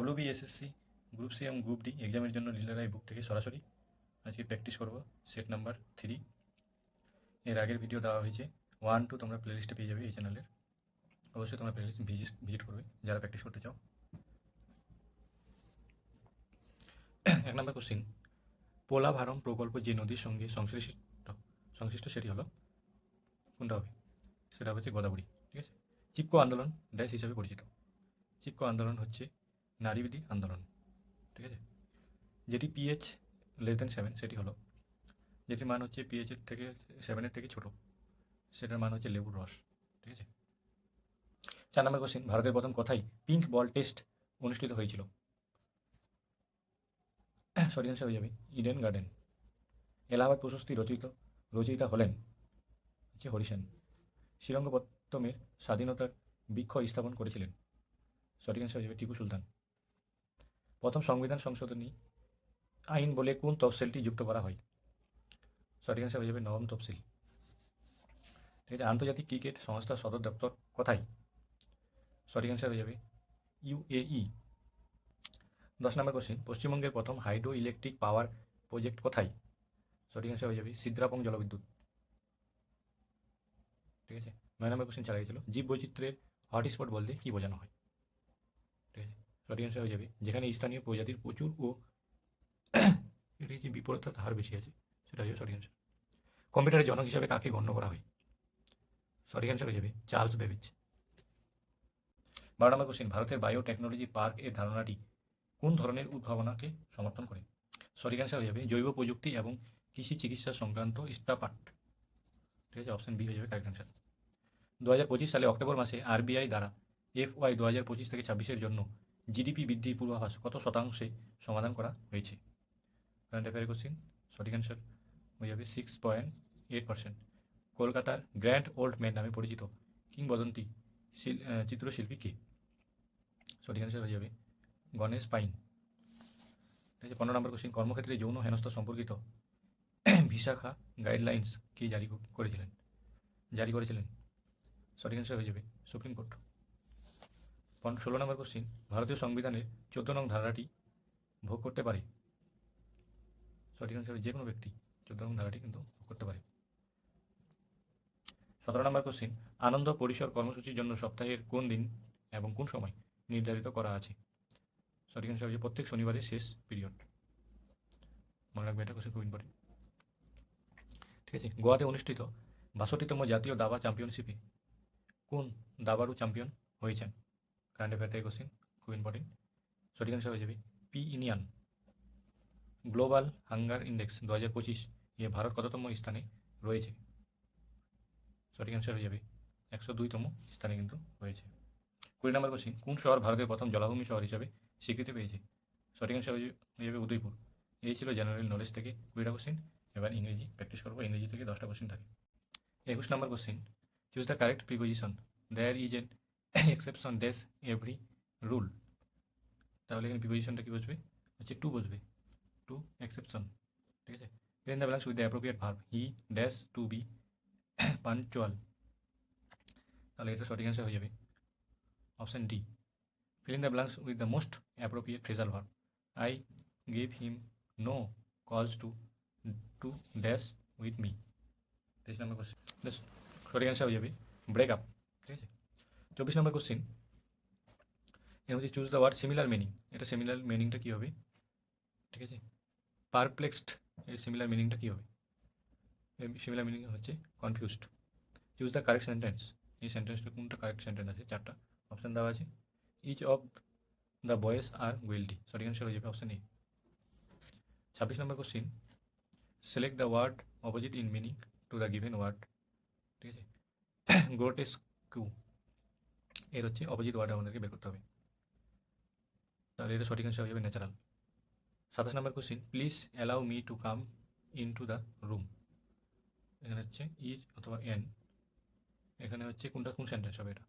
WBSSC group C এবং group D এক্সামের জন্য লীলারায় বুক থেকে সরাসরি আজকে প্র্যাকটিস করব সেট নাম্বার 3। এর আগের ভিডিও দেওয়া হয়েছে 1 2, তোমরা প্লেলিস্টে পেয়ে যাবে এই চ্যানেলের। অবশ্যই তোমরা প্লেলিস্ট ভিজিট করবে যারা প্র্যাকটিস করতে চাও। 1 নম্বর কোশ্চিন, পোলাভারম প্রকল্প যে নদীর সঙ্গে সংশ্লিষ্ট সেটি হলো কোনটা হবে? সেটা হচ্ছে গোদাবরী। ঠিক আছে। চিপকো আন্দোলন ড্যাশ হিসাবে পরিচিত। চিপকো আন্দোলন হচ্ছে নারীবাদী আন্দোলন। ঠিক আছে। যেটি পিএইচ <7 সেটি হলো, যেটির মান হচ্ছে পিএইচ এর থেকে 7 থেকে ছোট, সেটার মান হচ্ছে লেবুর রস। ঠিক আছে। 4 নম্বর কোশ্চিন, ভারতের প্রথম কোথায় পিঙ্ক বল টেস্ট অনুষ্ঠিত হয়েছিল? সরি অ্যান্সার হয়ে যাবে ইডেন গার্ডেন। এলাহাবাদ প্রশস্তি রচয়িতা হলেন হচ্ছে হরিসেন। শ্রীরঙ্গপত্তমের স্বাধীনতার বৃক্ষ স্থাপন করেছিলেন? সঠিক অ্যান্সার হয়ে যাবে টিপু সুলতান। প্রথম সংবিধান সংশোধনী আইন বলে কোন তফসিলটি যুক্ত করা হয়? সঠিক অ্যান্সার হয়ে যাবে নবম তফসিল। ঠিক আছে। আন্তর্জাতিক ক্রিকেট সংস্থার সদর দপ্তর কোথায়? সঠিক অ্যান্সার হয়ে যাবে UAE। 10 নম্বর কোশ্চিন, পশ্চিমবঙ্গের প্রথম হাইড্রো ইলেকট্রিক পাওয়ার প্রজেক্ট কোথায়? সঠিক অ্যান্সার হয়ে যাবে সিদ্রাপং জলবিদ্যুৎ। ঠিক আছে। 9 নম্বর কোশ্চিন চালা গেছিল, জীব বৈচিত্র্যের হটস্পট বলতে কী বোঝানো হয়? ঠিক আছে। সঠিক অ্যান্সার হয়ে যাবে যেখানে স্থানীয় প্রজাতির প্রচুর ও এটি যে বিপরীতার হার বেশি আছে, সেটা হচ্ছে সঠিক অ্যান্সার। কম্পিউটারের জনক হিসাবে কাকে গণ্য করা হয়? সঠিক অ্যান্সার হয়ে যাবে চার্লস বেবেজ। 12 নম্বর কোশ্চিন, ভারতের বায়োটেকনোলজি পার্ক এর ধারণাটি কোন ধরনের উদ্ভাবনাকে সমর্থন করে? সঠিক অ্যান্সার হয়ে যাবে জৈব প্রযুক্তি এবং কৃষি চিকিৎসা সংক্রান্ত স্টাপার্ট। ঠিক আছে। অপশন বি হয়ে যাবে কারেক্ট অ্যান্সার। 2025 সালে অক্টোবর মাসে আরবিআই দ্বারা FY 2025 থেকে 26-এর জন্য জিডিপি বৃদ্ধির পূর্বাভাস কত শতাংশে সমাধান করা হয়েছে? Current affair question. সঠিক অ্যান্সার হয়ে যাবে 6.8%। কলকাতার গ্র্যান্ড ওল্ড ম্যান নামে পরিচিত কিংবদন্তি চিত্রশিল্পী কে? সঠিক অ্যান্সার হয়ে যাবে গণেশ পাইন। ঠিক আছে। 15 নম্বর কোশ্চিন, কর্মক্ষেত্রে যৌন হেনস্থা সম্পর্কিত ভিসাখা গাইডলাইন্স কে জারি করেছিলেন? সঠিক অ্যান্সার হয়ে যাবে সুপ্রিম কোর্ট। 16 নম্বর কোশ্চিন, ভারতীয় সংবিধানের 14 নং ধারাটি ভোগ করতে পারে? সঠিক অ্যান্সার যে কোনো ব্যক্তি 14 নং ধারাটি কিন্তু ভোগ করতে পারে। 17 নম্বর কোশ্চিন, আনন্দ পরিসর কর্মসূচির জন্য সপ্তাহের কোন দিন এবং কোন সময় নির্ধারিত করা আছে? সঠিক অ্যান্সার হচ্ছে প্রত্যেক শনিবারের শেষ পিরিয়ড। মনে রাখবে, এটা কোশ্চিন খুব ইম্পর্টেন্ট। ঠিক আছে। গোয়াতে অনুষ্ঠিত 62তম জাতীয় দাবা চ্যাম্পিয়নশিপে কোন দাবাড়ু চ্যাম্পিয়ন হয়েছেন? কারেন্ট অ্যাফেয়ার থেকে কোশ্চিন খুব ইম্পর্টেন্ট। সঠিক অ্যান্সার হয়ে যাবে P Iniyan. Global hunger index 2025 এ ভারত কততম স্থানে রয়েছে? সঠিক অ্যান্সার হয়ে যাবে 102তম স্থানে কিন্তু রয়েছে। 20 নম্বর কোশ্চিন, কোন শহর ভারতের প্রথম জলাভূমি শহর হিসাবে স্বীকৃতি পেয়েছে? সঠিক অ্যান্সার হয়ে যাবে উদয়পুর। এই ছিল জেনারেল নলেজ থেকে 20টা কোশ্চিন। এবার ইংরেজি প্র্যাকটিস করবো। ইংরেজি থেকে 10টা কোশ্চিন থাকে। 21 নম্বর question, choose the correct preposition, there is an exception dash every rule. তাহলে এখানে প্রিপোজিশনটা কী বসবে? হচ্ছে টু বসবে, টু এক্সেপশন। ঠিক আছে। fill in the blanks with the appropriate verb. He dash to be punctual. তাহলে এটা সঠিক অ্যান্সার হয়ে যাবে option D. fill in the blanks with the most appropriate phrasal verb. I gave him no cause to dash with me. 23 number question, সঠিক answer হয়ে যাবে break up. ঠিক আছে। 24 নম্বর কোশ্চিন, এর মধ্যে choose the word similar meaning. এটা similar মিনিংটা কী হবে? ঠিক আছে। পারপ্লেক্সড এর সিমিলার মিনিংটা কী হবে? সিমিলার মিনিং হচ্ছে confused. Choose the correct sentence. এই সেন্টেন্সটা কোনটা কারেক্ট সেন্টেন্স আছে? 4টা অপশান দেওয়া আছে। Each of the boys are guilty. সঠিক অ্যান্সার হয়ে যাবে option A. 26 number question, select the word opposite in meaning to the given word. ঠিক আছে। গ্রোটেস্কু এর হচ্ছে অপোজিট ওয়ার্ড আমাদেরকে বের করতে হবে। তাহলে এটা সঠিক অ্যান্সার হয়ে যাবে natural. 27 number question, please allow me to come in to the room. এখানে হচ্ছে ইজ অথবা এন এখানে হচ্ছে কোনটা কোন সেন্টেন্স হবে এটা,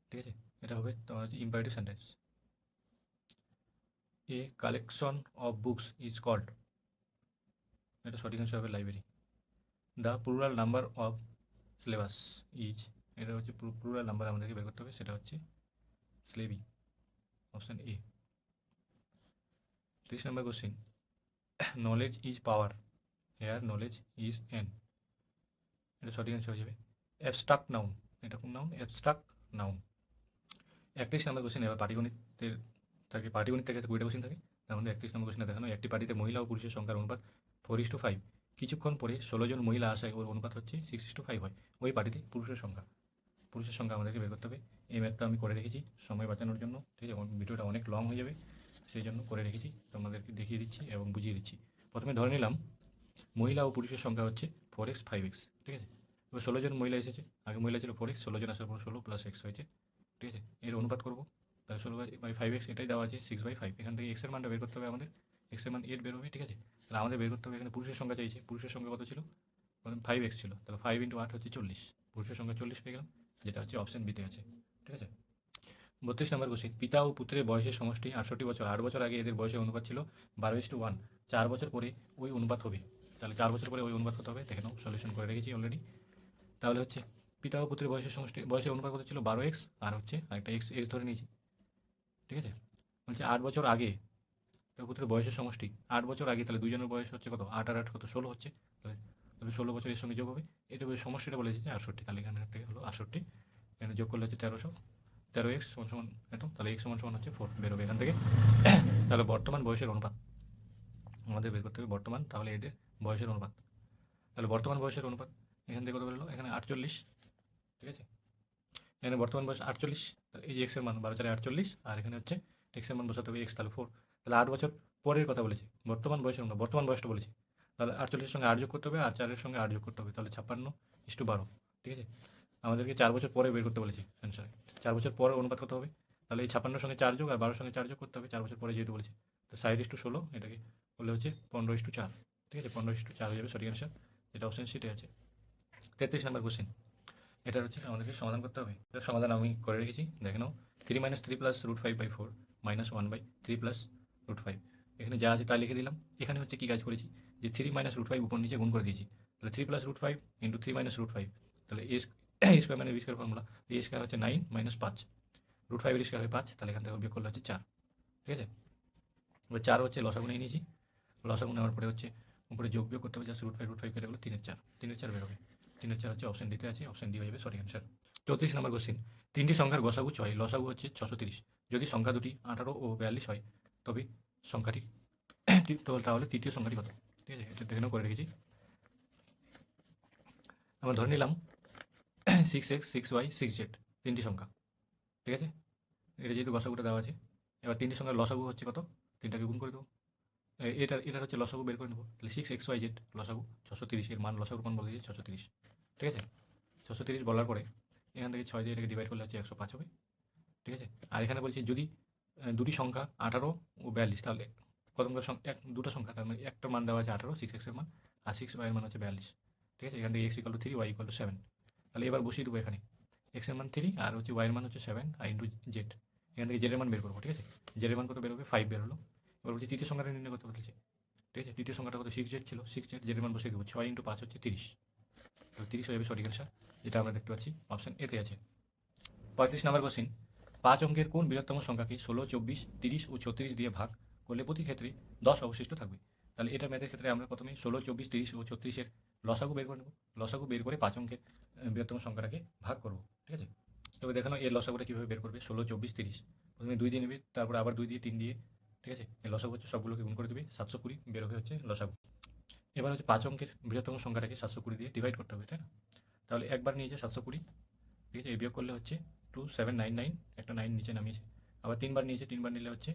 ঠিক আছে? এটা হবে তোমার হচ্ছে imperative sentence. A collection of books is called, এটা সঠিক অ্যান্সার হবে library. The plural number of syllabus is, এটা হচ্ছে প্লুরাল নাম্বার আমাদেরকে বের করতে হবে, সেটা হচ্ছে স্লেভি, অপশান এ। 30 নম্বর question, knowledge is power, here knowledge is an, এটা সঠিক অ্যান্সার হয়ে যাবে অ্যাবস্ট্রাক্ট নাউন। এটা কোন নাউন? Abstract noun. 31 নম্বর কোশ্চেন, এবার পাটিগণিতের থাকে, পাটিগণিত থেকে 20টা কোশ্চেন থাকে, তার মধ্যে 31 নম্বর কোশ্চেনে দেখানো একটি পার্টিতে মহিলা ও পুরুষের সংখ্যার অনুপাত 4:5, কিছুক্ষণ পরে 16 জন মহিলা আসায় ওর অনুপাত হচ্ছে 6:5 হয়, ওই পার্টিতে পুরুষের সংখ্যা আমাদেরকে বের করতে হবে। এই ম্যাথটা আমি করে রেখেছি সময় বাঁচানোর জন্য, ঠিক আছে? ভিডিওটা অনেক লং হয়ে যাবে, সেই জন্য করে রেখেছি, তোমাদেরকে দেখিয়ে দিচ্ছি এবং বুঝিয়ে দিচ্ছি। প্রথমে ধরে নিলাম মহিলা ও পুরুষের সংখ্যা হচ্ছে 4x 5x, ঠিক আছে? এবার 16 জন মহিলা এসেছে, আগে মহিলা ছিল 4x, 16 জন আসার পর 16 + x হয়েছে, ঠিক আছে? এর অনুপাত করবো, তাহলে 16/5x, এটাই দেওয়া আছে 6/5, এখান থেকে x এর মানটা বের করতে হবে আমাদের, x এর মান 8 বের হবে, ঠিক আছে? তাহলে আমাদের বের করতে হবে এখানে পুরুষের সংখ্যা চাইছে, পুরুষের সংখ্যা কত ছিল? 5x ছিল, তাহলে 5 × 8 হচ্ছে 40, পুরুষের সংখ্যা 40 পেয়ে গেলাম, যেটা হচ্ছে অপশন বিতে আছে, ঠিক আছে? 32 নম্বর কোশ্চিন, পিতা ও পুত্রের বয়সের সমষ্টি 68 বছর, 8 বছর আগে এদের বয়সের অনুপাত ছিল 12:1, 4 বছর পরে ওই অনুপাত হবে, তাহলে 4 বছর পরে ওই অনুপাত কত হবে দেখে নাও, সলিউশন করে রেখেছি অলরেডি। তাহলে হচ্ছে পিতা ও পুত্রের বয়সের অনুপাত কত ছিল 12x, আর হচ্ছে আরেকটা এক্স ধরে নিয়েছি, ঠিক আছে? বলছে 8 বছর আগে পিতা ও পুত্রের বয়সের সমষ্টি 8 বছর আগে, তাহলে দুজনের বয়স হচ্ছে কত, 8 আর 8 কত, 16 হচ্ছে, তাহলে 16 বছর এর সঙ্গে যোগ হবে, এটা সমষ্টিটা বলেছে যে 68, তাহলে এখানে থেকে হলো 68, এখানে যোগ করলে হচ্ছে 13x সমান এত, তাহলে x সমান হচ্ছে 4 বেরোবে এখান থেকে। তাহলে বর্তমান বয়সের অনুপাত আমাদের বের করতে হবে, বর্তমান, তাহলে এদের বয়সের অনুপাত, তাহলে বর্তমান বয়সের অনুপাত এখান থেকে কত বেরোলো, এখানে 48, ঠিক আছে? এখানে বর্তমান বয়স 48, তাহলে এই যে এক্স এর মান 12×4 = 48, আর এখানে হচ্ছে এক্স এর মান বসাতে হবে, এক্স তাহলে 4, তাহলে 8 বছর পরের কথা বলেছে, বর্তমান বয়সের অনুপাত, বর্তমান বয়সটা বলেছে, তাহলে 48 সঙ্গে 8 যোগ করতে হবে, আর 4-এর সঙ্গে 8 যোগ করতে হবে, তাহলে 56:12, ঠিক আছে? আমাদেরকে 4 বছর পরে বের করতে বলেছে অ্যান্সার, 4 বছর পরে অনুপাত কত হবে, তাহলে এই 56 সঙ্গে 4 যোগ আর 12 সঙ্গে 4 যোগ করতে হবে, 4 বছর পরে যেহেতু বলেছে, তো 60:16, এটাকে বললে হচ্ছে 15:4, ঠিক আছে? 15:4 হয়ে যাবে সঠিক অ্যান্সার, যেটা অপশন সিটে আছে। 33 নম্বর কোশ্চেন, এটা হচ্ছে আমাদেরকে সমাধান করতে হবে, এটার সমাধান আমি করে রেখেছি, দেখে নাও। 3 - 3 + √5/4 -1/3 + √5, এখানে যা আছে তাই লিখে দিলাম। এখানে হচ্ছে কী কাজ করেছি, যে 3 - √5 উপর নিচে গুণ করে দিয়েছি, তাহলে 3 + √5 × 3 - √5, তাহলে এ স্কোয়ার মানে বি স্কোয়ার ফর্মুলা, এ স্কোয়ার হচ্ছে 9 - 5, √5 এর স্কোয়ার হয় 5, তাহলে এখান থেকে বিয়োগ করলে হচ্ছে 4, ঠিক আছে? এবার 4 হচ্ছে লসাগু নিয়ে নিয়েছি, লসাগু নেওয়ার পরে হচ্ছে উপরে যোগ বিয়োগ করতে হবে, জাস্ট √5 কেটে গেলো, 3-এর 4 বেরোবে, 3-এর 4 হচ্ছে অপশন ডিতে আছে, অপশন ডি হয়ে যাবে সঠিক অ্যান্সার। 34 নম্বর কোশ্চিন, তিনটি সংখ্যার গসাগু 6, লসাগু হচ্ছে 630, যদি সংখ্যা দুটি 18 ও 42 হয়, তবে সংখ্যাটি তাহলে তৃতীয় সংখ্যাটি কত, ঠিক আছে? এটা দেখে করে রেখেছি, আমরা ধরে নিলাম 6x 6y 6z তিনটি সংখ্যা, ঠিক আছে? এটা যেহেতু গসাগুটা দেওয়া আছে, এবার তিনটি সংখ্যার লসাগু হচ্ছে কত, তিনটাকে গুণ করে দেবো, এটার হচ্ছে লসাগু বের করে নেবো, তাহলে 6xyz লসাগু 630, এর মান লসাগুর মান বলে দিয়েছি 630, ঠিক আছে? 630 বলার পরে এখান থেকে 6 দিয়ে এটাকে ডিভাইড করলে হচ্ছে 105 হবে, ঠিক আছে? আর এখানে বলছি যদি দুটি সংখ্যা 18 ও 42, তাহলে প্রথমকার দুটো সংখ্যা, তার মানে একটার মান দেওয়া আছে 18 6x এর মান, আর 6y এর মান হচ্ছে 42, ঠিক আছে? এখান থেকে x = 3, y = 7, তাহলে এবার বসিয়ে দেবো এখানে x এর মান 3 আর হচ্ছে y এর মান হচ্ছে 7, আর ইন্টু জেড, এখান থেকে জেড এর মান বের করবো, ঠিক আছে? জেড এর মান কত বেরোবে, 5 বের হলো। এবার বলছি তৃতীয় সংখ্যাটা নির্ণয় করতে বলছে, ঠিক আছে? তৃতীয় সংখ্যাটা কত, 6z ছিল, 6z জেড এর মান বসিয়ে দেবো, 6 × 5 হচ্ছে 30, তাহলে 30 হয়ে যাবে সঠিক অ্যান্সার, যেটা আমরা দেখতে পাচ্ছি অপশন এতে আছে। 35 নম্বর কোশ্চিন, 5 অঙ্কের কোন বৃহত্তম সংখ্যাকে 16, 24, 30 ও 36 দিয়ে ভাগ করলে প্রতি ক্ষেত্রে 10 অবশিষ্ট থাকবে? তাহলে এটা ম্যাথের ক্ষেত্রে আমরা প্রথমে 16, 24, 30 ও 36-এর লসাগু বের করে নেব, লসাগু বের করে 5 অঙ্কের বৃহত্তম সংখ্যাটাকে ভাগ করবো, ঠিক আছে? তবে দেখানো এর লসাগুটা কীভাবে বের করবে, 16, 24, 30, প্রথমে 2 দিয়ে নেবে, তারপরে আবার 2 দিয়ে, 3 দিয়ে, ঠিক আছে? এর লসাগু হচ্ছে সবগুলোকে গুণ করে দেবে, 720 বের হবে হচ্ছে লসাগু। এবার হচ্ছে 5 অঙ্কের বৃহত্তম সংখ্যাটাকে 720 দিয়ে ডিভাইড করতে হবে, তাই না? তাহলে একবার নিয়েছে 720, ঠিক আছে? এই বিয়োগ করলে হচ্ছে 2799, একটা 9 নিচে নামিয়েছে, আবার 3 বার নিয়েছে, 3 বার নিলে হচ্ছে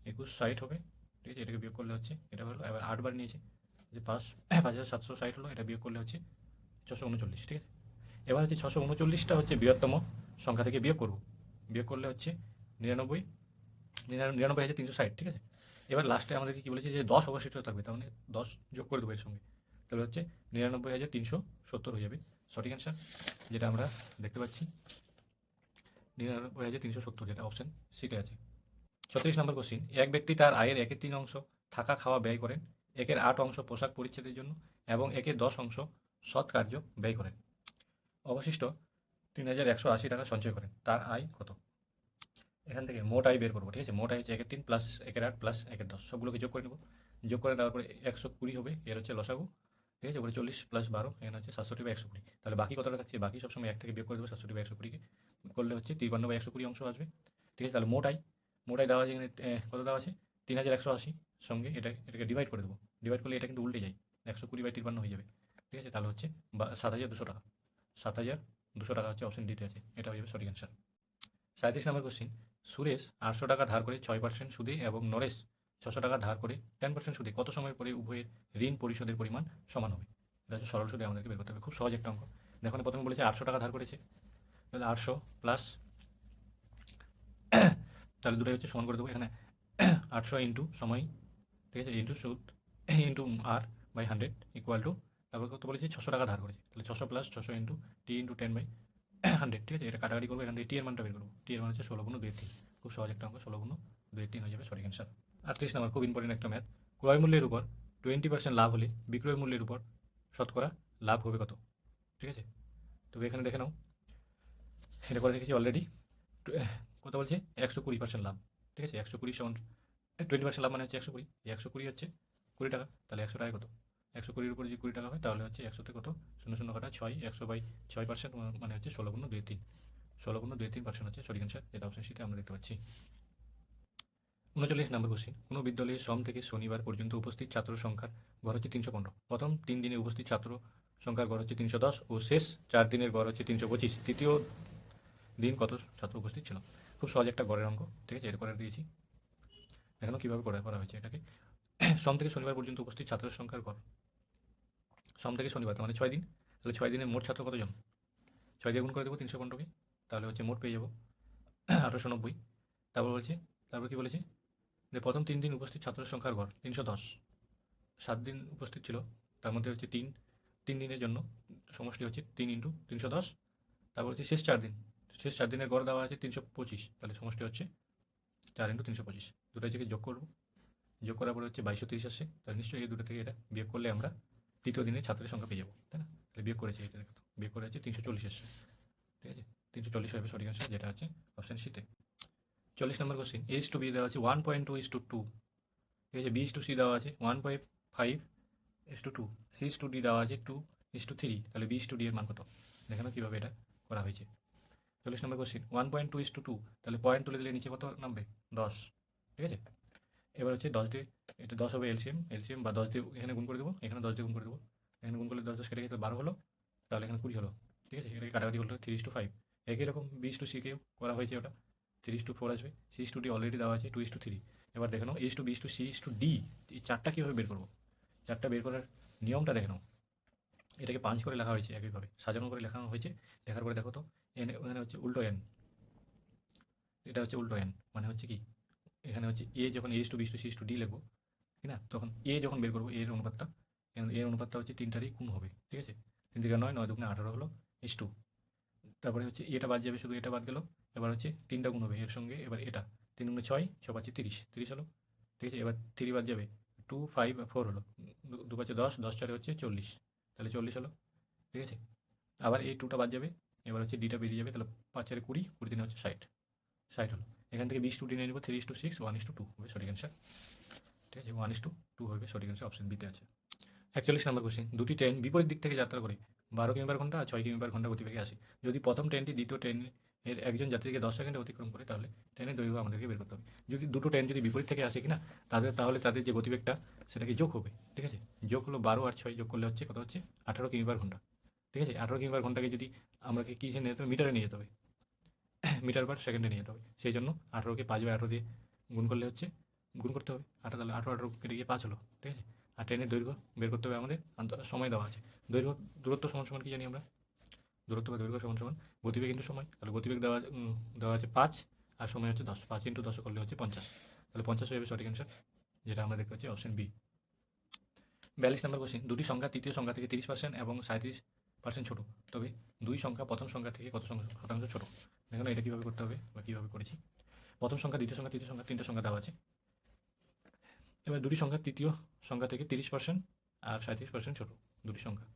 2160 হবে, ঠিক আছে? এটাকে বিয়োগ করলে হচ্ছে এটা হলো, এবার 8 বার নিয়েছে, যে 5760 হলো, এটা বিয়োগ করলে হচ্ছে 639, ঠিক আছে? এবার হচ্ছে 639টা হচ্ছে বৃহত্তম সংখ্যা থেকে বিয়োগ করব, বিয়োগ করলে হচ্ছে 99,360, ঠিক আছে? এবার লাস্টে আমাদেরকে কী বলেছে, যে 10 অবশিষ্ট থাকবে, তার মানে 10 যোগ করে দেবো এর সঙ্গে, তাহলে হচ্ছে 99,370 হয়ে যাবে সঠিক অ্যান্সার, যেটা আমরা দেখতে পাচ্ছি 99,370, যেটা অপশন সিতে আছে। 36 নম্বর কোশ্চিন, এক ব্যক্তি তার আয়ের 1/3 অংশ থাকা খাওয়া ব্যয় করেন, 1/8 অংশ পোশাক পরিচ্ছদের জন্য এবং 1/10 অংশ সৎ কার্য ব্যয় করেন, অবশিষ্ট 3,180 টাকা সঞ্চয় করেন, তার আয় কত? এখান থেকে মোট আয় বের করবো, ঠিক আছে। মোট আয় হচ্ছে 1/3 প্লাস 1/8 প্লাস 1/10, সবগুলোকে যোগ করে নেবো। যোগ করে দেওয়ার পরে 120 হবে, এর হচ্ছে লসাগু, ঠিক আছে। উপরে 40 প্লাস 12, এখানে হচ্ছে 760/120। তাহলে বাকি কতটা থাকছে? বাকি সবসময় 1 থেকে বিয়োগ করে দেবো। 760/120কে করলে হচ্ছে 53/120 অংশ আসবে, ঠিক আছে। তাহলে মোট আয় দেওয়া আছে এখানে, কত দেওয়া আছে? 3,180, সঙ্গে এটাকে ডিভাইড করে দেবো। ডিভাইড করলে এটা কিন্তু উল্টে যায়, 120/53 হয়ে যাবে, ঠিক আছে। তাহলে হচ্ছে 7,200 টাকা। 7,200 টাকা হচ্ছে অপশন ডিতে আছে, এটা হয়ে যাবে সঠিক অ্যান্সার। 37 নম্বর কোশ্চিন, সুরেশ 800 টাকা ধার করে 6% সুদে এবং নরেশ 600 টাকা ধার করে 10% সুদে কত সময় পরে উভয়ের ঋণ পরিশোধের পরিমাণ সমান হবে? এটা হচ্ছে সরল সুদে আমাদেরকে বের করতে হবে, খুব সহজ একটা অঙ্ক। দেখুন, প্রথমে বলেছে 800 টাকা ধার করেছে, তাহলে 800 প্লাস, তাহলে দুটোই হচ্ছে সমান করে দেবো এখানে। 800 ইন্টু সময়, ঠিক আছে, ইন্টু সুদ into R by 100 equal to, তারপর কত বলেছি? 600 টাকা ধার করেছে, তাহলে 600 প্লাস 600 ইন্টু টি ইন্টু 10/100, ঠিক আছে। এটা কাটাকাটি করবো, এখান থেকে টি এর মানটা বের করবো। টি এর মান হচ্ছে 16×2-3, খুব সহজ একটা অঙ্ক। 16×2-3 হয়ে যাবে সঠিক অ্যান্সার। 38 নম্বর, খুব ইম্পর্টেন্ট একটা ম্যাথ। ক্রয় মূল্যের উপর 20% লাভ হলে বিক্রয় মূল্যের উপর শতকরা লাভ হবে কত? ঠিক আছে, তবে এখানে দেখে নাও, এটা করে রেখেছি অলরেডি। কত বলছে? 120% লাভ, ঠিক আছে। 120 সমান 20% লাভ মানে হচ্ছে 120, 120 হচ্ছে 20 টাকা, তাহলে 100 টাকায় কত? 120-র উপর যদি 20 টাকা হয়, তাহলে হচ্ছে 100তে কত? 0 কাটা 6, 100/6%, মানে হচ্ছে 16×2-3। 16×2-3% হচ্ছে সঠিক অ্যান্সার, যেটা অপশন সিতে আমরা দেখতে পাচ্ছি। 39 নম্বর কোশ্চিন, কোনো বিদ্যালয়ে সোম থেকে শনিবার পর্যন্ত উপস্থিত ছাত্র সংখ্যার গড় হচ্ছে 315। প্রথম 3 দিনে উপস্থিত ছাত্র সংখ্যার গড় হচ্ছে 310 ও শেষ 4 দিনের গড় হচ্ছে 325। তৃতীয় দিন কত ছাত্র উপস্থিত ছিল? খুব সহজ একটা গড়ের অঙ্ক, ঠিক আছে। এর করে দিয়েছি, দেখানো কীভাবে করা হয়েছে এটাকে। সোম থেকে শনিবার পর্যন্ত উপস্থিত ছাত্রের সংখ্যার গড়, সোম থেকে শনিবার তার মানে 6 দিন, তাহলে 6 দিনের মোট ছাত্র কতজন? 6 দিয়ে গুণ করে দেবো 315কে, তাহলে হচ্ছে মোট পেয়ে যাবো 1890। তারপর কি বলেছে? যে প্রথম 3 দিন উপস্থিত ছাত্রের সংখ্যার গড় 310, 7 দিন উপস্থিত ছিল, তার মধ্যে হচ্ছে 3 দিনের জন্য সমষ্টি হচ্ছে 3 ইন্টু 310। তারপর হচ্ছে শেষ 4 দিনের গড় দেওয়া আছে 325, তাহলে সমষ্টি হচ্ছে 4 ইন্টু 325। দুটো থেকে যোগ করবো, যোগ করার পরে হচ্ছে 2230 আসছে, তাহলে নিশ্চয়ই এই দুটো থেকে এটা বিয়োগ করলে আমরা তৃতীয় দিনের ছাত্রের সংখ্যা পেয়ে যাবো, তাই না? তাহলে বিয়োগ করেছি, এটা দেখো, বিয়োগ করে হচ্ছে 340 আসছে, ঠিক আছে। 340 হবে সঠিক অ্যান্সার, যেটা আছে অপশন সিতে। 40 নম্বর কোশ্চিন, A:B দেওয়া আছে 1.2:2, ঠিক আছে। B:C দেওয়া আছে 1.5:2, C:D দেওয়া আছে 2:3, তাহলে B:D এর মান কত? দেখানো কীভাবে এটা করা হয়েছে। 40 নম্বর কোশ্চিন, 1.2:2, তাহলে পয়েন্ট তুলে দিলে নিচে কত নামবে? 10, ঠিক আছে। এবার হচ্ছে 10 দিয়ে, এটা 10 হবে এলসিএম বা 10 দিয়ে এখানে গুণ করে দেবো, এখানে 10 দিয়ে গুণ করে দেবো, এখানে গুণ করলে 10 কেটে গেছে 12 হলো, তাহলে এখানে 20 হলো, ঠিক আছে। এটাকে কাটাকাটি করলে 3:5। একই রকম B:C-কেও করা হয়েছে, ওটা 3:4 আসবে। C:D অলরেডি দেওয়া আছে 2:3। এবার দেখে নাও A:B:C:D, এই চারটা কীভাবে বের করবো? চারটা বের করার নিয়মটা দেখে নাও। এটাকে পাঞ্চ করে লেখা হয়েছে, একইভাবে সাজানো করে লেখানো হয়েছে। লেখার পরে দেখো তো, এখানে হচ্ছে উল্টো এন, এটা হচ্ছে উল্টো এন, মানে হচ্ছে কি, এখানে হচ্ছে এ যখন A:B:C:D লিখবো, ঠিক না, তখন এ যখন বের করবো এর অনুপাতটা, এর অনুপাতটা হচ্ছে তিনটারই গুণ হবে, ঠিক আছে। 3×9, 9×2=18 হলো 2। তারপরে হচ্ছে এটা বাদ যাবে, শুধু এটা বাদ গেল। এবার হচ্ছে 3টা গুণ হবে এর সঙ্গে, এবার এটা 3×6, 6×5 30, 30 হলো, ঠিক আছে। এবার 3 বাদ যাবে, 2, 5, 4 হলো, 2×5 10, 10×4 হচ্ছে 40, তাহলে 40 হলো, ঠিক আছে। আবার এই 2টা বাদ যাবে, এবার হচ্ছে ডিটা বেরিয়ে যাবে, তাহলে 5×4 20, 20 হচ্ছে 60, 60 হলো। এখান থেকে 20 নিয়ে নেব, 3:6, 1:2 হবে সঠিক অ্যান্সার, ঠিক আছে। 1:2 হবে সঠিক অ্যান্সার, অপশন বিতে আছে। 41 নম্বর কোশ্চেন, দুটি ট্রেন বিপরীত দিক থেকে যাত্রা করে 12 কিমি/ঘন্টা আর 6 কিমি/ঘন্টা গতিবেগে আসে। যদি প্রথম ট্রেনটি দ্বিতীয় ট্রেনের একজন যাত্রীকে 10 সেকেন্ডে অতিক্রম করে, তাহলে ট্রেনের দৈর্ঘ্য আমাদেরকে বের করতে হবে। যদি দুটো ট্রেন যদি বিপরীত থেকে আসে কিনা, তাহলে তাদের যে গতিবেগটা সেটাকে যোগ হবে, ঠিক আছে। যোগ হলো 12 আর 6, যোগ করলে হচ্ছে কত হচ্ছে? 18 কিমি/ঘন্টা, ঠিক আছে। 18 কিমি/ঘন্টাকে যদি আমাকে কিসে নিয়ে যেতে হবে? মিটারে নিয়ে যেতে হবে, মিটার/সেকেন্ডে নিয়ে যেতে হবে। সেই জন্য 18কে 5/18 দিয়ে গুণ করলে হচ্ছে, গুণ করতে হবে 18, তাহলে 18 কেটে গিয়ে 5 হলো, ঠিক আছে। আর ট্রেনের দৈর্ঘ্য বের করতে হবে আমাদের, সময় দেওয়া আছে। দূরত্ব সমান সমান কি জানি আমরা? দূরত্ব বা দৈর্ঘ্য সমান সমান গতিবেগ ইন্টু সময়, তাহলে গতিবেগ দেওয়া আছে 5 আর সময় হচ্ছে 10, 5 × 10 করলে হচ্ছে 50, তাহলে 50 হয়ে যাবে সঠিক অ্যান্সার, যেটা আমরা দেখতে পাচ্ছি অপশন বি। 42 নম্বর কোশ্চেন, দুটি সংখ্যা তৃতীয় সংখ্যা থেকে 30% এবং পার্সেন্ট ছোটো, তবে দুই সংখ্যা প্রথম সংখ্যা থেকে কত শতাংশ ছোটো। দেখুন এটা কীভাবে করতে হবে বা কীভাবে করেছি। প্রথম সংখ্যা, দ্বিতীয় সংখ্যা, তৃতীয় সংখ্যা, তিনটে সংখ্যা দেওয়া আছে। এবার দুটি সংখ্যা তৃতীয় সংখ্যা থেকে 30% আর 37% ছোটো। দুটি সংখ্যা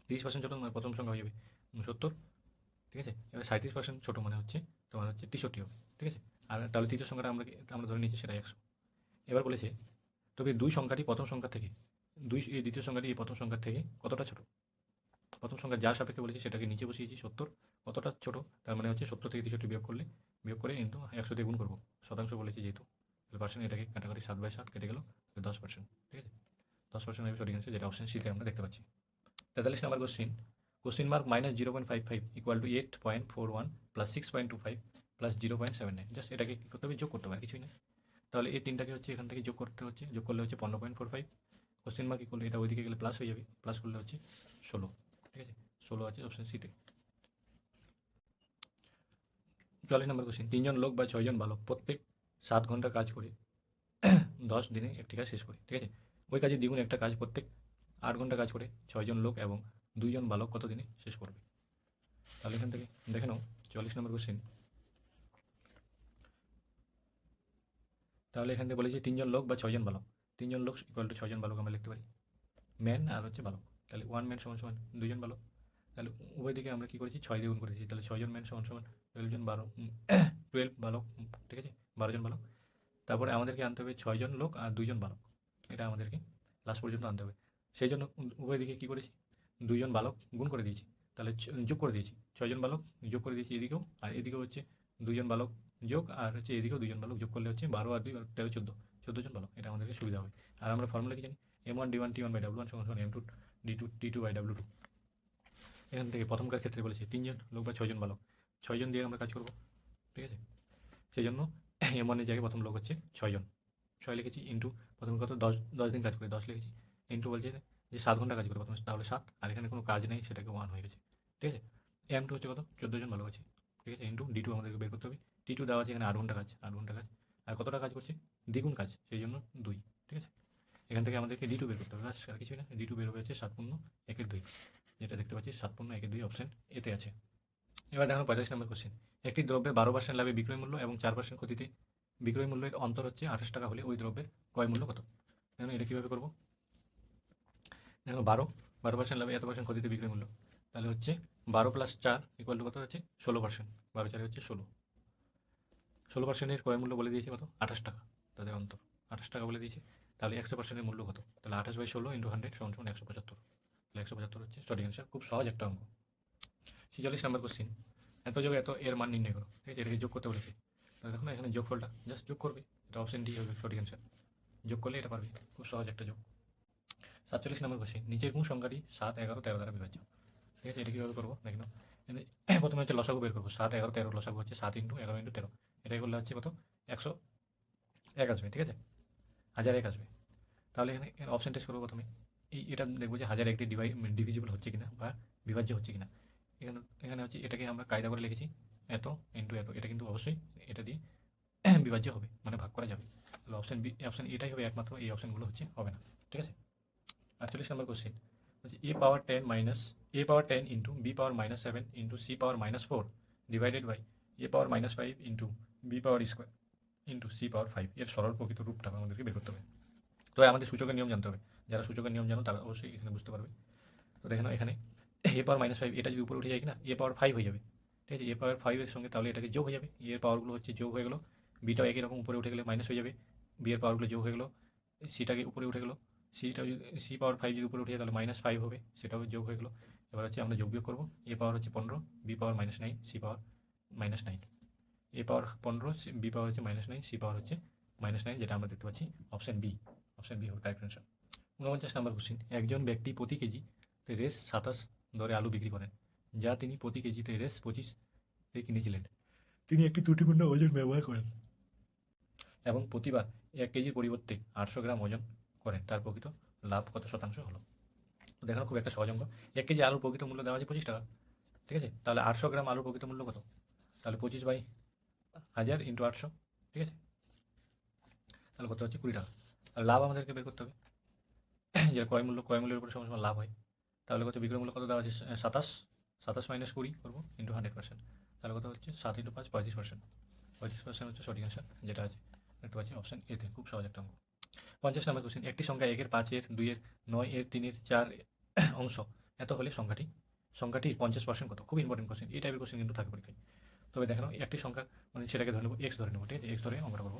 30% ছোটো মানে প্রথম সংখ্যা হয়ে যাবে 70, ঠিক আছে। এবার 37% ছোটো মানে হচ্ছে তোমার হচ্ছে 63 হবে, ঠিক আছে। আর তাহলে তৃতীয় সংখ্যাটা আমরা ধরে নিচ্ছি সেটা 100। এবার বলেছে তবে দুই সংখ্যাটি প্রথম সংখ্যা থেকে এই দ্বিতীয় সংখ্যাটি এই প্রথম সংখ্যার থেকে কতটা ছোটো। প্রথম সংখ্যা যার সাপেক্ষে বলেছি সেটাকে নিচে বসিয়েছি 70, কতটা ছোটো তার মানে হচ্ছে 70 থেকে 63 বিয়োগ করে ইন্টু 100 দিয়ে গুণ করবো, শতাংশ বলেছি যেহেতু। পার্সেন্ট এটাকে কাটাকাটি 7/7 কেটে গেল 10%, ঠিক আছে। 10% হবে সঠিক অ্যান্সার, যেটা অপশন সিতে আমরা দেখতে পাচ্ছি। 43 নম্বর question mark -0.55 equal to 8.41 plus 6.25 plus 0.79। Just এটাকে কী করতে হবে, যোগ করতে হবে, কিছুই না। তাহলে এই তিনটাকে হচ্ছে এখান থেকে যোগ করতে হচ্ছে, যোগ করলে হচ্ছে 15.45। কোশ্চিন মার্ক ইকুয়াল এটা ওইদিকে গেলে প্লাস হয়ে যাবে, প্লাস করলে হচ্ছে 16, ঠিক আছে। 16 আছে অপশন সিতে। 44 নম্বর কোশ্চিন, 3 জন লোক বা 6 জন বালক প্রত্যেক 7 ঘন্টা কাজ করে 10 দিনে একটি কাজ শেষ করে, ঠিক আছে। ওই কাজে দ্বিগুণ একটা কাজ প্রত্যেক 8 ঘন্টা কাজ করে 6 জন লোক এবং 2 জন বালক কত দিনে শেষ করবে। তাহলে এখান থেকে দেখে নাও 44 নম্বর কোশ্চিন। তাহলে এখান থেকে বলেছি 3 জন লোক বা 6 জন বালক। 3 জন লোক ইকুয়াল টু 6 জন বালক আমরা লিখতে পারি, ম্যান আর হচ্ছে বালক। তাহলে 1 ম্যান সমান সমান 2 জন বালক। তাহলে উভয় দিকে আমরা কী করেছি, 6 দিয়ে গুণ করেছি। তাহলে 6 জন ম্যান সমান সমান 12 জন 12 বালক, ঠিক আছে, 12 জন বালক। তারপরে আমাদেরকে আনতে হবে 6 জন লোক আর 2 জন বালক, এটা আমাদেরকে লাস্ট পর্যন্ত আনতে হবে। সেই জন্য উভয় দিকে কী করেছি, 2 জন বালক গুণ করে দিয়েছি, তাহলে যোগ করে দিয়েছি 6 জন বালক যোগ করে দিয়েছি এদিকেও, আর এদিকেও হচ্ছে 2 জন বালক যোগ, আর হচ্ছে এদিকেও 2 জন বালক যোগ করলে হচ্ছে 12 আর 2 13 14 জন বালক, এটা আমাদেরকে সুবিধা হবে। আর আমরা ফর্মুলা কি জানি, M1 D1 T1/W1 সমান সমান M2 D2 T2/W2। এখান থেকে প্রথমকার ক্ষেত্রে বলেছি 3 জন লোক বা 6 জন বালক, 6 জন দিয়ে আমরা কাজ করব, ঠিক আছে। সেই জন্য M1 এর জায়গায় প্রথম লোক হচ্ছে 6 জন, 6 লিখেছি, ইন্টু প্রথমে কত 10 দিন কাজ করে 10 লিখেছি, ইন্টু বলছে যে 7 ঘন্টা কাজ করে প্রথমে, তাহলে 7, আর এখানে কোনো কাজ নেই সেটাকে 1 হয়ে গেছে, ঠিক আছে। M2 হচ্ছে কত 14 জন ভালো আছে, ঠিক আছে, ইন্টু D2 আমাদেরকে বের করতে হবে। T2 দেওয়া আছে এখানে 8 ঘন্টা কাজ, 8 ঘন্টা কাজ, আর কতটা কাজ করছে, দ্বিগুণ কাজ, সেই জন্য 2, ঠিক আছে। এখান থেকে আমাদেরকে D2 বের করতে হবে, আর কিছুই না। D2 বের হবে হচ্ছে 7×1=2, যেটা দেখতে পাচ্ছি 7×1=2 অপশন এতে আছে। এবার দেখো 45 নম্বর কোশ্চেন, একটি দ্রব্যের 12% লাভে বিক্রয় মূল্য এবং 4% ক্ষতিতে বিক্রয় মূল্যের অন্তর হচ্ছে 28 টাকা হলে ওই দ্রব্যের ক্রয় মূল্য কত। দেখুন এটা কীভাবে করবো, দেখো 12% লাভে এত পার্সেন্ট ক্ষতিতে বিক্রয় মূল্য, তাহলে হচ্ছে 12 + 4 = কত হচ্ছে 16%, 12 4 হচ্ছে 16%-এর ক্রয় মূল্য বলে দিয়েছে কত 28 টাকা, তাদের অন্তর 28 টাকা বলে দিয়েছে। তাহলে 100%-এর মূল্য কত, তাহলে 28/16 × 100 = 175, তাহলে 175 হচ্ছে সঠিক অ্যান্সার। খুব সহজ একটা অঙ্ক। 46 নম্বর কোশ্চিন, এত যোগ এত এর মান নির্ণয় করো, ঠিক আছে, এটাকে যোগ করতে বলেছে। তাহলে দেখো না এখানে যোগফলটা জাস্ট যোগ করবে, এটা অপশন ডি হবে সঠিক অ্যান্সার, যোগ করলে এটা পারবে, খুব সহজ একটা যোগ। 47 নম্বর কোশ্চিন, নিচের কোন সংখ্যাটি 7, 11, 13 দ্বারা বিভাজ্য, ঠিক আছে। এটা কীভাবে করবো দেখো, প্রথমে হচ্ছে লসাগু বের করবো, 7, 11, 13 লসাগু হচ্ছে 7 × 11 × 13, এটাই করলে হচ্ছে কত 101 আসবে, ঠিক আছে, 1001 আসবে। তাহলে এখানে অপশন টেস্ট করবো প্রথমে, এটা দেখবো যে 1001 দিয়ে ডিভিজিবল হচ্ছে কিনা বা বিভাজ্য হচ্ছে কিনা। এখানে এখানে হচ্ছে এটাকে আমরা কায়দা করে লিখেছি এত ইন্টু এত, এটা কিন্তু অবশ্যই এটা দিয়ে বিভাজ্য হবে, মানে ভাগ করা যাবে। তাহলে অপশন বি, অপশন এটাই হবে একমাত্র, এই অপশনগুলো হচ্ছে হবে না, ঠিক আছে। 48 নম্বর কোশ্চেন হচ্ছে a power 10 into b power -7 into c power -4 divided by a power -5 into b power square into c power 5 এর সরল প্রকৃত রূপটা আমাদেরকে বের করতে হবে। তো আমাদের সূচকের নিয়ম জানতে হবে, যারা সূচকের নিয়ম জানো তারা অবশ্যই এখানে বুঝতে পারবে। তো দেখেন এখানে a পাওয়ার -5 এটা যদি উপরে উঠে যায় কিনা a পাওয়ার 5 হয়ে যাবে, ঠিক আছে, a পাওয়ার 5 এর সঙ্গে তাহলে এটাকে যোগ হয়ে যাবে, এর পাওয়ারগুলো হচ্ছে যোগ হয়ে গেলো, বিটাও একই রকম উপরে উঠে গেলে মাইনাস হয়ে যাবে, বি এর পাওয়ারগুলো যোগ হয়ে গেলো, সিটাকে উপরে উঠে গেলো, সিটা সি পাওয়ার 5 যদি উপরে উঠে যায় তাহলে -5 হবে, সেটাও যোগ হয়ে গেলো। এবার হচ্ছে আমরা যোগ বিয়োগ করবো, এ পাওয়ার হচ্ছে 15, বি পাওয়ার -9, সি পাওয়ার -9, এ পাওয়ার 15, বি পাওয়ার হচ্ছে -9, সি পাওয়ার হচ্ছে -9, যেটা আমরা দেখতে পাচ্ছি অপশন বি হবে কারেক্ট অ্যান্সার। 49 নম্বর কোশ্চিন, একজন ব্যক্তি প্রতি কেজি রেস 27 দরে আলু বিক্রি করেন, যা তিনি প্রতি কেজিতে রেস 25 কিনেছিলেন। তিনি একটি ত্রুটিপূর্ণ ওজন ব্যবহার করেন এবং প্রতিবার 1 কেজির পরিবর্তে 800 গ্রাম ওজন করেন, তার প্রকৃত লাভ কত শতাংশ হলো। তো দেখো খুব একটা সহজ অঙ্ক, 1 কেজি আলুর প্রকৃত মূল্য দেওয়া আছে 25 টাকা, ঠিক আছে, তাহলে 800 গ্রাম আলুর প্রকৃত মূল্য কত, তাহলে 25/1000 ইন্টু 800, ঠিক আছে, তাহলে কত হচ্ছে 20 টাকা। তাহলে লাভ আমাদেরকে বের করতে হবে, যে ক্রয় মূল্যের উপরে সমান লাভ হয়, তাহলে কত বিক্রয়মূল্য কত দেওয়া আছে 27 মাইনাস 20 করবো ইন্টু 100%, তাহলে কত হচ্ছে 7 ইন্টু 5 35%। 35% হচ্ছে সঠিক অ্যান্সার, যেটা আছে দেখতে পাচ্ছি অপশান এতে। খুব সহজ একটা অঙ্ক। 50 নম্বর কোশ্চেন, একটি সংখ্যা 1 এর 5 এর 2 এর 9 এর 3 এর 4 অংশ এত হলে সংখ্যাটির 50% কত? খুব ইম্পর্টেন্ট কোশ্চেন, এই টাইপের কোশ্চেন কিন্তু থাকে পরীক্ষায়। তবে দেখে নাও একটি সংখ্যা, মানে সেটাকে ধরে নেবো এক্স ধরে নেবো, ঠিক আছে, এক্স ধরে অঙ্কটা করবো।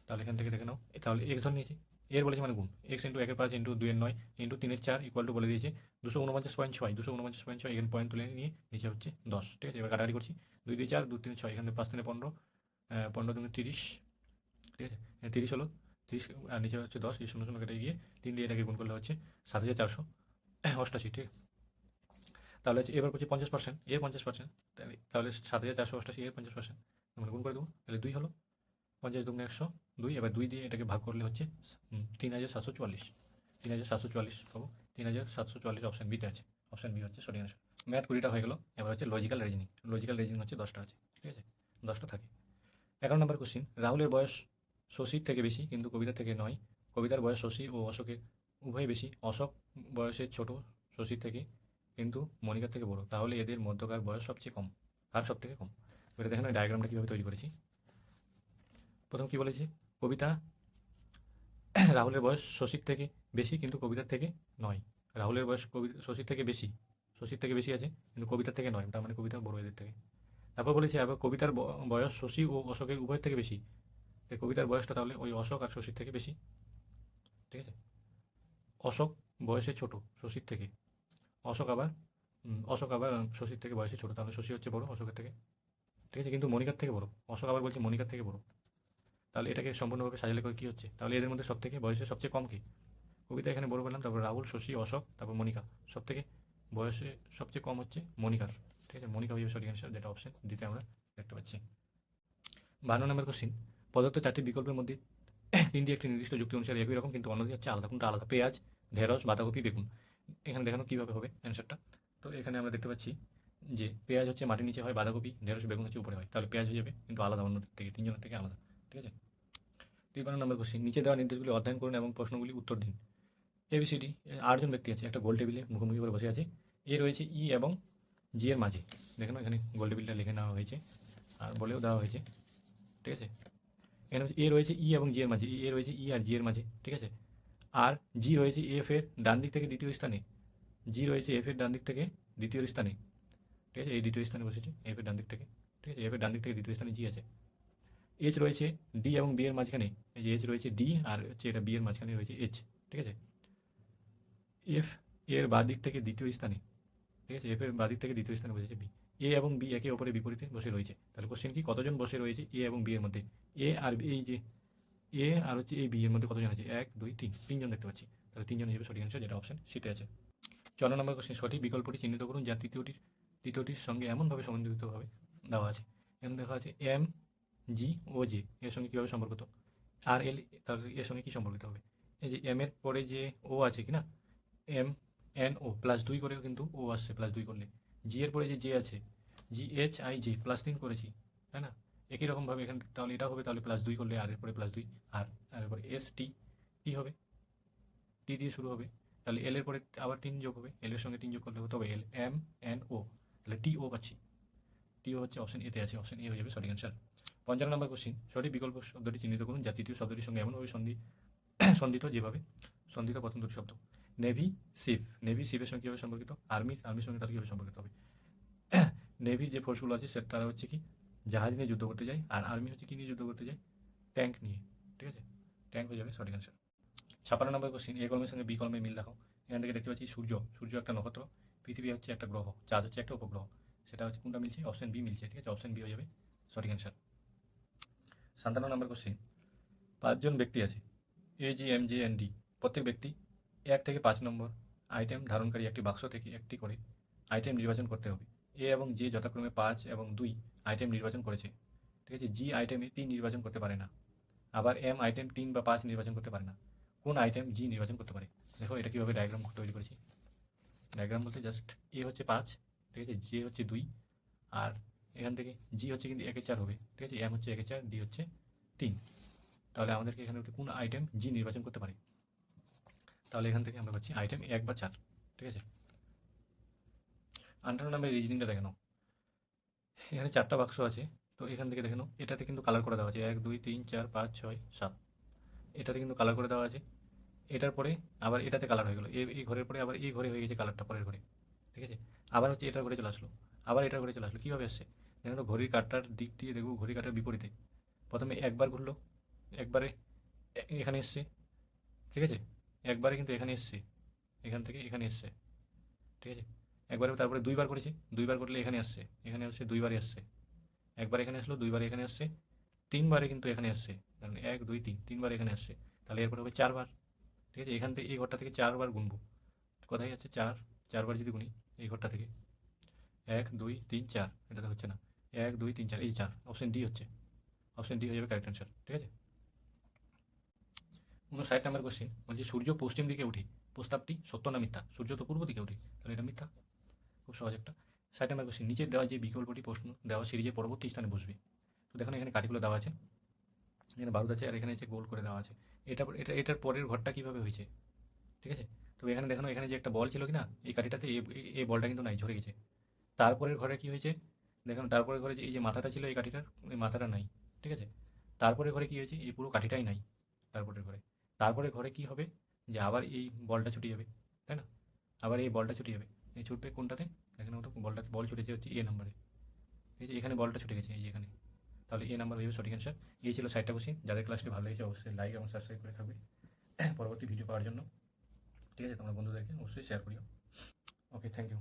তাহলে এখান থেকে দেখে নাও, তাহলে এক্স ধরে নিয়েছি, এর বলেছে মানে গুণ, এক্স ইন্টু 1 এর 5 ইন্টু 2 এর 9 ইন্টু 3 এর 4 ইকুয়াল টু বলে দিয়েছে 249.6, 249.6, এখানে পয়েন্ট তুলে নিয়ে নিচে হচ্ছে 10, ঠিক আছে। এবার কাটাকাটি করছি, 2 2 4, 2 3 6, এখান থেকে 5 3 15, 15 2 30, ঠিক আছে, 30 হলো, 30 আর নিচে হচ্ছে 10, এই 0 0 কেটে গিয়ে 3 দিয়ে এটাকে গুণ করলে হচ্ছে 7488, ঠিক। তাহলে হচ্ছে এবার করছি 50%, এর 50%, তাহলে 7488 এর 50%, আমরা গুণ করে দেবো, তাহলে 2 হলো, 50 দুগুণে 100, 2, এবার 2 দিয়ে এটাকে ভাগ করলে হচ্ছে 3744, 3744 পাবো, 3744 অপশান বিতে আছে, অপশান বি হচ্ছে সঠিক অ্যান্সার। ম্যাথ 20টা হয়ে গেল, এবার হচ্ছে লজিক্যাল রিজনিং হচ্ছে 10টা আছে, ঠিক আছে, 10টা থাকে। 11 নম্বর কোশ্চিন, রাহুলের বয়স শশীর থেকে বেশি কিন্তু কবিতার থেকে নয়। কবিতার বয়স শশী ও অশোকের উভয় বেশি। অশোক বয়সে ছোট শশীর থেকে, কিন্তু মনিকার থেকে বড়, তাহলে এদের মধ্যকার বয়স সবচেয়ে কম, কার সব থেকে কম? এটা দেখেন ডায়াগ্রামটা কীভাবে তৈরি করেছি। প্রথম কি বলেছে, কবিতা রাহুলের বয়স শশীর থেকে বেশি কিন্তু কবিতার থেকে নয়। রাহুলের বয়স শশীর থেকে বেশি, আছে, কিন্তু কবিতার থেকে নয়, তার মানে কবিতা বড় এদের থেকে। তারপর বলেছে আবার কবিতার বয়স শশী ও অশোকের উভয়ের থেকে বেশি, কবিতার বয়সটা তাহলে ওই অশোক আর শশীর থেকে বেশি, ঠিক আছে। অশোক বয়সে ছোট শশীর থেকে, অশোক আবার শশীর থেকে বয়সে ছোট, তাহলে শশী হচ্ছে বড় অশোকের থেকে, ঠিক আছে, কিন্তু মনিকার থেকে বড়। অশোক আবার বলছে মনিকার থেকে বড়, তাহলে এটাকে সম্পূর্ণভাবে সাজালে করে কী হচ্ছে, তাহলে এদের মধ্যে সব থেকে বয়সে সবচেয়ে কম কে? কবিতা এখানে বড় পেলাম, তারপর রাহুল, শশী, অশোক, তারপর মনিকা, সব থেকে বয়সে সবচেয়ে কম হচ্ছে মনিকার, ঠিক আছে, মনিকা হয়ে যাবে সঠিক অ্যান্সার, যেটা অপশন ডিতে আমরা দেখতে পাচ্ছি। 52 নম্বর কোশ্চিন, প্রদত্ত 4টি বিকল্পের মধ্যে 3টি একটি নির্দিষ্ট যুক্তি অনুসারে একই রকম কিন্তু অন্যটি হচ্ছে আলাদা, কোনটা আলাদা? পেঁয়াজ, ঢেঁড়স, বাঁধাকপি, বেগুন। এখানে দেখানো কীভাবে হবে অ্যান্সারটা। তো এখানে আমরা দেখতে পাচ্ছি যে পেঁয়াজ হচ্ছে মাটির নিচে হয়, বাঁধাকপি, ঢেঁড়স, বেগুন হচ্ছে উপরে হয়, তাহলে পেঁয়াজ হয়ে যাবে কিন্তু আলাদা, অন্য থেকে, তিনজনের থেকে আলাদা, ঠিক আছে। 53 নম্বর কোশ্চিন, নিচে দেওয়া নির্দেশগুলি অধ্যয়ন করুন এবং প্রশ্নগুলি উত্তর দিন। এবিসিডি 8জন ব্যক্তি আছে, একটা গোল টেবিলে মুখোমুখি করে বসে আছে, এ রয়েছে ই এবং জি এর মাঝে। দেখেন এখানে গোল টেবিলটা লিখে নেওয়া হয়েছে আর বলেও দেওয়া হয়েছে, ঠিক আছে। এখানে হচ্ছে এ রয়েছে ই এবং জি এর মাঝে, এ রয়েছে ই আর জি এর মাঝে, ঠিক আছে। আর জি রয়েছে এফ এর ডান দিক থেকে দ্বিতীয় স্থানে, জি রয়েছে এফ এর ডান দিক থেকে দ্বিতীয় স্থানে, ঠিক আছে, এই দ্বিতীয় স্থানে বসেছে এফ এর ডান দিক থেকে, ঠিক আছে, এফ এর ডান দিক থেকে দ্বিতীয় স্থানে জি আছে। এইচ রয়েছে ডি এবং বি এর মাঝখানে, এই যে এইচ রয়েছে ডি আর হচ্ছে এটা বি এর মাঝখানে রয়েছে এইচ, ঠিক আছে। এফ এর বাঁ দিক থেকে দ্বিতীয় স্থানে, ঠিক আছে, এফ এর বাঁ দিক থেকে দ্বিতীয় স্থানে বসেছে বি। এ এবং বি একে অপরের বিপরীতে বসে রয়েছে, তাহলে কোশ্চেন কি, কতজন বসে রয়েছে এ এবং বি এর মধ্যে? এ আর এই যে এ আর হচ্ছে এই বি এর মধ্যে কতজন আছে? 1 2 3, তিনজন দেখতে পাচ্ছি, তাহলে তিনজন হিসেবে সঠিক অ্যান্সার, যেটা অপশন সিতে আছে। 54 নম্বর কোশ্চেন, সঠিক বিকল্পটি চিহ্নিত করুন যা তৃতীয়টির সঙ্গে এমনভাবে সম্বন্ধিতভাবে দেওয়া আছে। এখানে দেখা আছে এম, জি ও জে এর সঙ্গে কীভাবে সম্পর্কিত, আর এল তাহলে এর সঙ্গে কী সম্পর্কিত হবে? এই যে এম এর পরে যে ও আছে কি না, এম এন ও +2 করেও কিন্তু ও আসছে, +2 করলে। জি এর পরে যে জে আছে, জি এইচ আই জে +3 করেছি, তাই না? একই রকমভাবে এখানে তাহলে এটা হবে, তাহলে +2 করলে আর এর পরে +2, আর এর পরে এস টি, টি হবে, টি দিয়ে শুরু হবে, তাহলে এল এর পরে আবার 3 যোগ হবে, এল এর সঙ্গে 3 যোগ করলে হতে হবে এল এম এন ও, তাহলে টি ও পাচ্ছি, টি ও হচ্ছে অপশন এতে আছে, অপশন এ হয়ে যাবে সঠিক অ্যান্সার। 55 নম্বর কোশ্চিন, সঠিক বিকল্প শব্দটি চিহ্নিত করুন যা তৃতীয় শব্দটির সঙ্গে এমনভাবে সন্ধিত যেভাবে সন্ধিত প্রথম দুটি শব্দ। নেভি শিপ, নেভি শিপের সঙ্গে কীভাবে সম্পর্কিত? আর্মির সঙ্গে তার কীভাবে সম্পর্কিত হবে? নেভির যে ফোর্সগুলো আছে তারা হচ্ছে কি জাহাজ নিয়ে যুদ্ধ করতে যায়, আর আর্মি হচ্ছে কি নিয়ে যুদ্ধ করতে যায়? ট্যাঙ্ক নিয়ে, ঠিক আছে, ট্যাঙ্ক হয়ে যাবে সঠিক অ্যান্সার। 56 নম্বর কোশ্চিন, এ কলমের সঙ্গে বি কলমের মিল দেখাও। এখান থেকে দেখতে পাচ্ছি সূর্য একটা নক্ষত্র, পৃথিবী হচ্ছে একটা গ্রহ, চাঁদ হচ্ছে একটা উপগ্রহ, সেটা হচ্ছে কোনটা মিলছে? অপশন বি মিলছে, ঠিক আছে, অপশন বি হয়ে যাবে সঠিক অ্যান্সার। 57 নম্বর কোশ্চিন, 5জন ব্যক্তি আছে, A G M J N D, প্রত্যেক ব্যক্তি 1 থেকে 5 নম্বর আইটেম ধারণকারী একটি বাক্স থেকে একটি করে আইটেম নির্বাচন করতে হবে। এ এবং জে যথাক্রমে 5 এবং 2 আইটেম নির্বাচন করেছে, ঠিক আছে, জি আইটেমে 3 নির্বাচন করতে পারে না, আবার এম আইটেম 3 বা 5 নির্বাচন করতে পারে না, কোন আইটেম জি নির্বাচন করতে পারে? দেখো এটা কীভাবে ডায়াগ্রাম তৈরি করেছি। ডায়াগ্রাম বলতে জাস্ট এ হচ্ছে 5, ঠিক আছে, জে হচ্ছে 2, আর এখান থেকে জি হচ্ছে কিন্তু 1 এর 4 হবে, ঠিক আছে, এম হচ্ছে 1 এর 4, ডি হচ্ছে 3, তাহলে আমাদেরকে এখানে কোন আইটেম জি নির্বাচন করতে পারে? তাহলে এখান থেকে আমরা পাচ্ছি আইটেম 1 বা 4, ঠিক আছে। আন্টানো নামের রিজনিংটা দেখে নাও। এখানে 4টা বাক্স আছে। তো এখান থেকে দেখে নাও, এটাতে কিন্তু কালার করে দেওয়া আছে 1 2 3 4 5 6 7। এটাতে কিন্তু কালার করে দেওয়া আছে। এটার পরে আবার এটাতে কালার হয়ে গেল, এই ঘরের পরে আবার এই ঘরে হয়ে গেছে কালারটা পরের ঘরে। ঠিক আছে? আবার হচ্ছে এটার ঘরে চলে আসলো, আবার এটার ঘরে চলে আসলো। কীভাবে আসছে দেখো তো, ঘড়ির কাঁটার দিক দিয়ে দেখো, ঘড়ির কাঁটার বিপরীতে প্রথমে একবার ঘুরলো, একবারে এখানে এসছে। ঠিক আছে? একবারে কিন্তু এখানে এসছে, এখান থেকে এখানে এসছে। ঠিক আছে? একবারে তারপরে দুইবার করেছে, দুইবার করলে এখানে আসছে, এখানে হচ্ছে দুইবারই আসছে। একবার এখানে আসলো, দুইবার এখানে আসছে, তিনবারে কিন্তু এখানে আসছে। কারণ 1 2 3 তিনবার এখানে আসছে। তাহলে এরপরে হবে 4বার। ঠিক আছে? এখান থেকে এই ঘরটা থেকে 4বার গুনবো। কোথায় যাচ্ছে 4, 4বার যদি গুনি এই ঘরটা থেকে 1 2 3 4, এটাতে হচ্ছে না। 1 2 3 4, এই 4, অপশন ডি হচ্ছে। অপশন ডি হয়ে যাবে কারেক্ট অ্যান্সার। ঠিক আছে? 59 নম্বর কোশ্চেন বলছে, সূর্য পশ্চিম দিকে উঠে প্রস্তাবটি সত্য না মিথ্যা? সূর্য তো পূর্ব দিকে উঠে, তাহলে এটা মিথ্যা। খুব সহজ একটা। 60 নম্বর কোশ্চেন, নিচের দেওয়া যে বিকল্পটি প্রশ্ন দেওয়া সিরিজের পরবর্তী স্থানে বসবে। তো দেখুন এখানে কাঠিগুলো দেওয়া আছে, এখানে বারুদ আছে, আর এখানে হচ্ছে গোল করে দেওয়া আছে। এটার পরের ঘরটা কিভাবে হয়েছে? ঠিক আছে? তো এখানে দেখানো, এখানে যে একটা বল ছিল কি না, এই কাঠিটাতে এই বলটা কিন্তু নাই, ঝরে গেছে। তারপরের ঘরে কি হয়েছে দেখুন, তারপরের ঘরে যে এই যে মাথাটা ছিল এই কাঠিটার, এই মাথাটা নাই। ঠিক আছে? তারপরের ঘরে কি হয়েছে, এই পুরো কাঠিটাই নাই তারপরের ঘরে। তারপরে ঘরে কি হবে, যে আবার এই বলটা ছুটে যাবে, তাই না? আবার এই বলটা ছুটে যাবে। এই ছুটবে কোনটাতে, এখানে মতো বল ছুটেছে হচ্ছে এ নাম্বারে। এই যে এখানে বলটা ছুটে গেছে, এই যে এখানে। তাহলে এ নাম্বার হয়ে সঠিক অ্যান্সার। এই ছিল 60টা কোশ্চেন। যাদের ক্লাসটি ভালো লেগেছে অবশ্যই লাইক এবং সাবস্ক্রাইব করে থাকবে পরবর্তী ভিডিও পাওয়ার জন্য। ঠিক আছে? তোমরা বন্ধুদেরকে অবশ্যই শেয়ার করিও। ওকে, থ্যাংক ইউ।